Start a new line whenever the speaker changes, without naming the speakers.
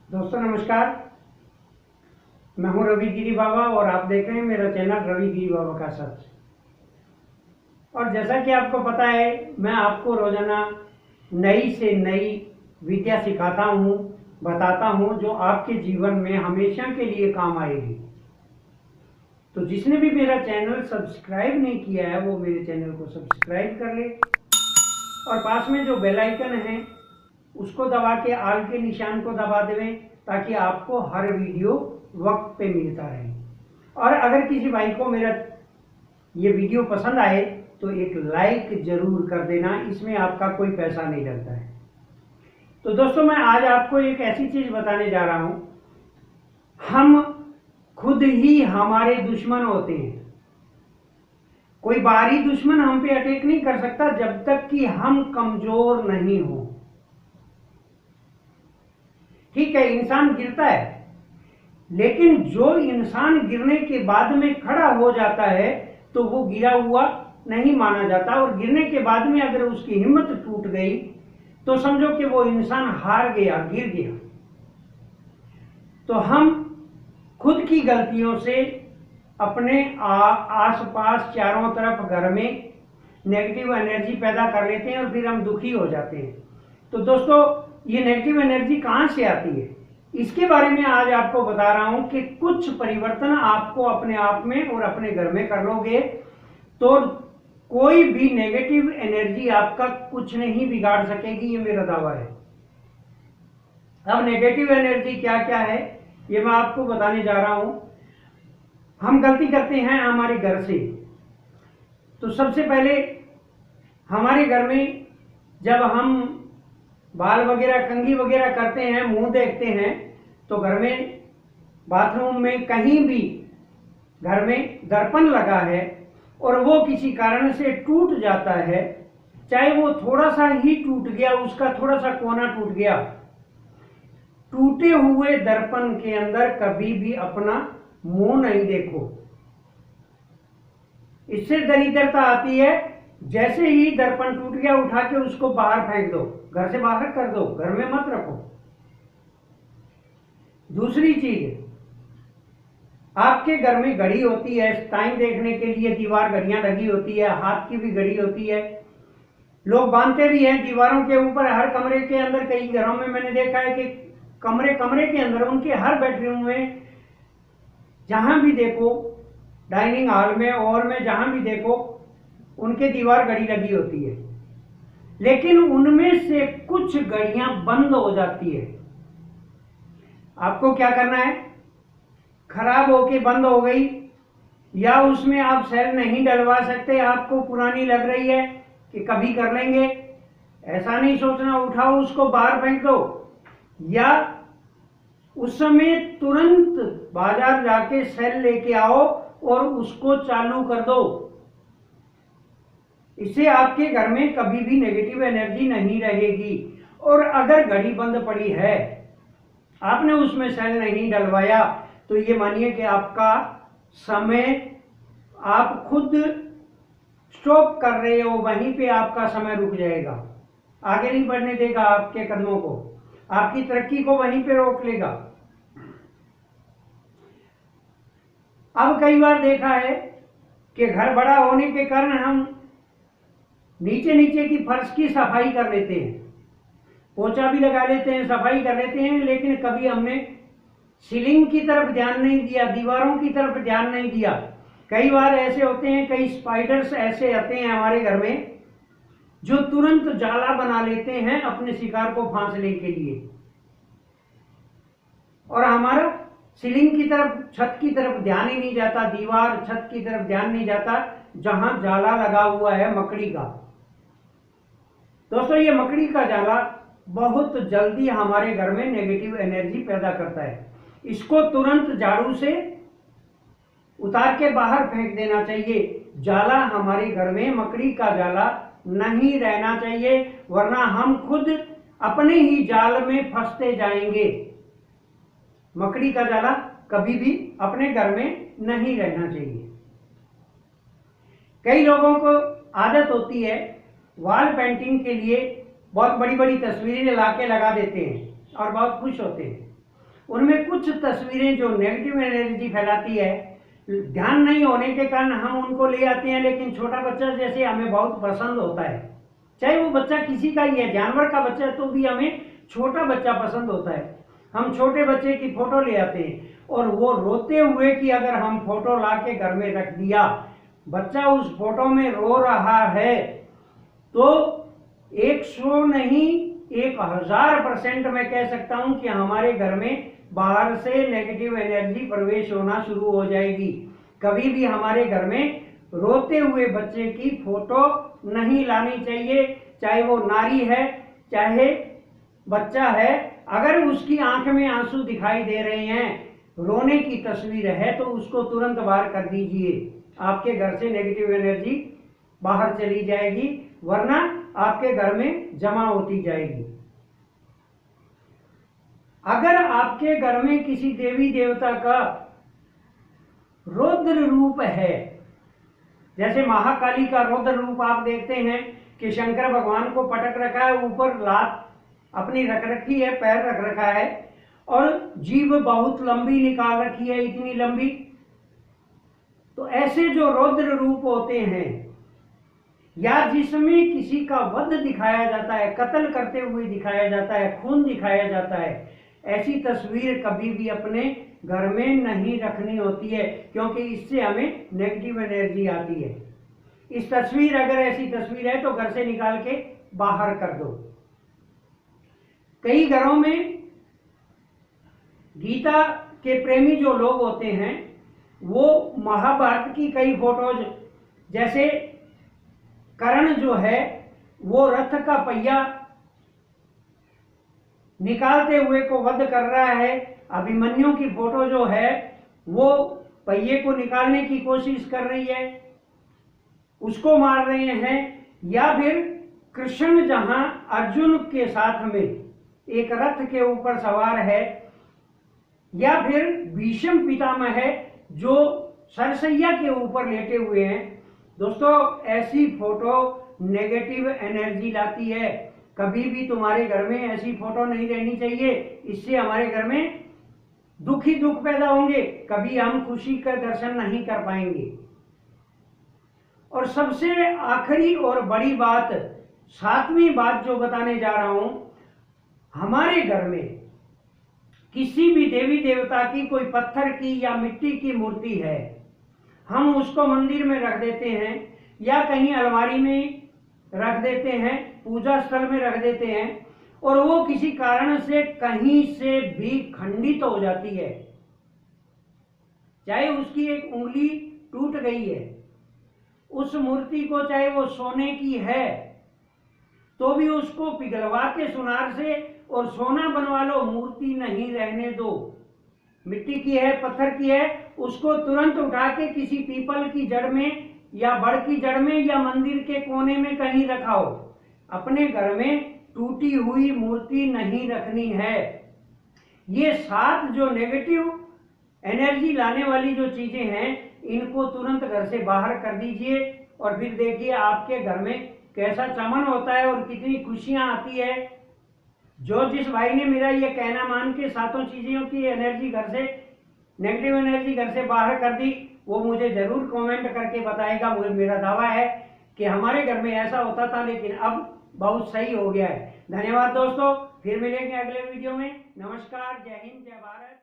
दोस्तों नमस्कार। मैं हूं रवि गिरी बाबा और आप देख रहे हैं मेरा चैनल रवि गिरी बाबा का सच। और जैसा कि आपको पता है, मैं आपको रोजाना नई से नई विद्या सिखाता हूं, बताता हूं जो आपके जीवन में हमेशा के लिए काम आएगी। तो जिसने भी मेरा चैनल सब्सक्राइब नहीं किया है वो मेरे चैनल को सब्सक्राइब कर ले और पास में जो बेल आइकन है उसको दबा के आल के निशान को दबा देवें ताकि आपको हर वीडियो वक्त पे मिलता रहे। और अगर किसी भाई को मेरा ये वीडियो पसंद आए तो एक लाइक जरूर कर देना, इसमें आपका कोई पैसा नहीं लगता है। तो दोस्तों मैं आज आपको एक ऐसी चीज बताने जा रहा हूं, हम खुद ही हमारे दुश्मन होते हैं। कोई बाहरी दुश्मन हम पे अटैक नहीं कर सकता जब तक कि हम कमजोर नहीं हो। ठीक है, इंसान गिरता है, लेकिन जो इंसान गिरने के बाद में खड़ा हो जाता है तो वो गिरा हुआ नहीं माना जाता। और गिरने के बाद में अगर उसकी हिम्मत टूट गई तो समझो कि वो इंसान हार गया, गिर गया। तो हम खुद की गलतियों से अपने आसपास चारों तरफ घर में नेगेटिव एनर्जी पैदा कर लेते हैं और फिर हम दुखी हो जाते हैं। तो दोस्तों ये नेगेटिव एनर्जी कहां से आती है, इसके बारे में आज आपको बता रहा हूं कि कुछ परिवर्तन आपको अपने आप में और अपने घर में कर लोगे तो कोई भी नेगेटिव एनर्जी आपका कुछ नहीं बिगाड़ सकेगी, ये मेरा दावा है। अब नेगेटिव एनर्जी क्या क्या है ये मैं आपको बताने जा रहा हूं। हम गलती करते हैं हमारे घर से। तो सबसे पहले हमारे घर में जब हम बाल वगैरह कंघी वगैरह करते हैं, मुंह देखते हैं, तो घर में बाथरूम में कहीं भी घर में दर्पण लगा है और वो किसी कारण से टूट जाता है, चाहे वो थोड़ा सा ही टूट गया, उसका थोड़ा सा कोना टूट गया, टूटे हुए दर्पण के अंदर कभी भी अपना मुंह नहीं देखो। इससे दरिद्रता आती है। जैसे ही दर्पण टूट गया उठा के उसको बाहर फेंक दो, घर से बाहर कर दो, घर में मत रखो। दूसरी चीज, आपके घर में घड़ी होती है, टाइम देखने के लिए दीवार घड़ियां लगी होती है, हाथ की भी घड़ी होती है, लोग बांधते भी हैं दीवारों के ऊपर। हर कमरे के अंदर, कई घरों में मैंने देखा है कि कमरे के अंदर उनके हर बेडरूम में जहां भी देखो, डाइनिंग हॉल में और में जहां भी देखो उनके दीवार घड़ी लगी होती है, लेकिन उनमें से कुछ घड़ियां बंद हो जाती है। आपको क्या करना है, खराब होके बंद हो गई या उसमें आप सेल नहीं डलवा सकते, आपको पुरानी लग रही है कि कभी कर लेंगे, ऐसा नहीं सोचना, उठाओ उसको बाहर फेंक दो। या उस समय तुरंत बाजार जाके सेल लेके आओ और उसको चालू कर दो। इससे आपके घर में कभी भी नेगेटिव एनर्जी नहीं रहेगी। और अगर घड़ी बंद पड़ी है, आपने उसमें सेल नहीं डलवाया, तो ये मानिए कि आपका समय आप खुद स्टॉप कर रहे हो, वहीं पे आपका समय रुक जाएगा, आगे नहीं बढ़ने देगा आपके कदमों को, आपकी तरक्की को वहीं पे रोक लेगा। अब कई बार देखा है कि घर बड़ा होने के कारण हम नीचे नीचे की फर्श की सफाई कर लेते हैं, पोछा भी लगा लेते हैं, सफाई कर लेते हैं, लेकिन कभी हमने सीलिंग की तरफ ध्यान नहीं दिया, दीवारों की तरफ ध्यान नहीं दिया। कई बार ऐसे होते हैं, कई स्पाइडर्स ऐसे आते हैं हमारे घर में जो तुरंत जाला बना लेते हैं अपने शिकार को फांसने के लिए, और हमारा सीलिंग की तरफ, छत की तरफ ध्यान ही नहीं जाता, दीवार छत की तरफ ध्यान नहीं जाता जहां जाला लगा हुआ है मकड़ी का। दोस्तों ये मकड़ी का जाला बहुत जल्दी हमारे घर में नेगेटिव एनर्जी पैदा करता है। इसको तुरंत झाड़ू से उतार के बाहर फेंक देना चाहिए। जाला हमारे घर में मकड़ी का जाला नहीं रहना चाहिए, वरना हम खुद अपने ही जाल में फंसते जाएंगे। मकड़ी का जाला कभी भी अपने घर में नहीं रहना चाहिए। कई लोगों को आदत होती है वॉल पेंटिंग के लिए बहुत बड़ी बड़ी तस्वीरें ला के लगा देते हैं और बहुत खुश होते हैं। उनमें कुछ तस्वीरें जो नेगेटिव एनर्जी फैलाती है, ध्यान नहीं होने के कारण हम उनको ले आते हैं, लेकिन छोटा बच्चा जैसे हमें बहुत पसंद होता है, चाहे वो बच्चा किसी का ही है, जानवर का बच्चा तो भी हमें छोटा बच्चा पसंद होता है। हम छोटे बच्चे की फोटो ले आते हैं और वो रोते हुए की अगर हम फोटो ला के घर में रख दिया, बच्चा उस फोटो में रो रहा है, तो 100 नहीं 1000% मैं कह सकता हूं कि हमारे घर में बाहर से नेगेटिव एनर्जी प्रवेश होना शुरू हो जाएगी। कभी भी हमारे घर में रोते हुए बच्चे की फोटो नहीं लानी चाहिए, चाहे वो नारी है चाहे बच्चा है। अगर उसकी आंख में आंसू दिखाई दे रहे हैं, रोने की तस्वीर है, तो उसको तुरंत बाहर कर दीजिए। आपके घर से नेगेटिव एनर्जी बाहर चली जाएगी, वरना आपके घर में जमा होती जाएगी। अगर आपके घर में किसी देवी देवता का रौद्र रूप है, जैसे महाकाली का रौद्र रूप आप देखते हैं कि शंकर भगवान को पटक रखा है, ऊपर लात अपनी रख रखी है, पैर रख रखा है और जीभ बहुत लंबी निकाल रखी है, इतनी लंबी। तो ऐसे जो रौद्र रूप होते हैं, या जिसमें किसी का वध दिखाया जाता है, कत्ल करते हुए दिखाया जाता है, खून दिखाया जाता है, ऐसी तस्वीर कभी भी अपने घर में नहीं रखनी होती है, क्योंकि इससे हमें नेगेटिव एनर्जी आती है। इस तस्वीर, अगर ऐसी तस्वीर है तो घर से निकाल के बाहर कर दो। कई घरों में गीता के प्रेमी जो लोग होते हैं, वो महाभारत की कई फोटोज, जैसे कर्ण जो है वो रथ का पहिया निकालते हुए को वध कर रहा है, अभिमन्यु की फोटो जो है वो पहिए को निकालने की कोशिश कर रही है, उसको मार रहे हैं। या फिर कृष्ण जहां अर्जुन के साथ में एक रथ के ऊपर सवार है, या फिर भीष्म पितामह है जो सरसैया के ऊपर लेटे हुए हैं। दोस्तों, ऐसी फोटो नेगेटिव एनर्जी लाती है। कभी भी तुम्हारे घर में ऐसी फोटो नहीं रहनी चाहिए, इससे हमारे घर में दुख ही दुख पैदा होंगे, कभी हम खुशी का दर्शन नहीं कर पाएंगे। और सबसे आखिरी और बड़ी बात, 7वीं बात जो बताने जा रहा हूं, हमारे घर में किसी भी देवी देवता की कोई पत्थर की या मिट्टी की मूर्ति है, हम उसको मंदिर में रख देते हैं या कहीं अलमारी में रख देते हैं, पूजा स्थल में रख देते हैं, और वो किसी कारण से कहीं से भी खंडित हो जाती है, चाहे उसकी एक उंगली टूट गई है, उस मूर्ति को चाहे वो सोने की है तो भी उसको पिघलवा के सुनार से और सोना बनवा लो, मूर्ति नहीं रहने दो। मिट्टी की है, पत्थर की है, उसको तुरंत उठा के किसी पीपल की जड़ में या बड़ की जड़ में या मंदिर के कोने में कहीं रखाओ। अपने घर में टूटी हुई मूर्ति नहीं रखनी है। ये 7 जो नेगेटिव एनर्जी लाने वाली जो चीजें हैं, इनको तुरंत घर से बाहर कर दीजिए और फिर देखिए आपके घर में कैसा चमन होता है और कितनी खुशियां आती है। जो जिस भाई ने मेरा ये कहना मान के 7 चीजों की एनर्जी घर से, नेगेटिव एनर्जी घर से बाहर कर दी, वो मुझे जरूर कमेंट करके बताएगा। मुझे, मेरा दावा है कि हमारे घर में ऐसा होता था लेकिन अब बहुत सही हो गया है। धन्यवाद दोस्तों, फिर मिलेंगे अगले वीडियो में। नमस्कार, जय हिंद, जय भारत।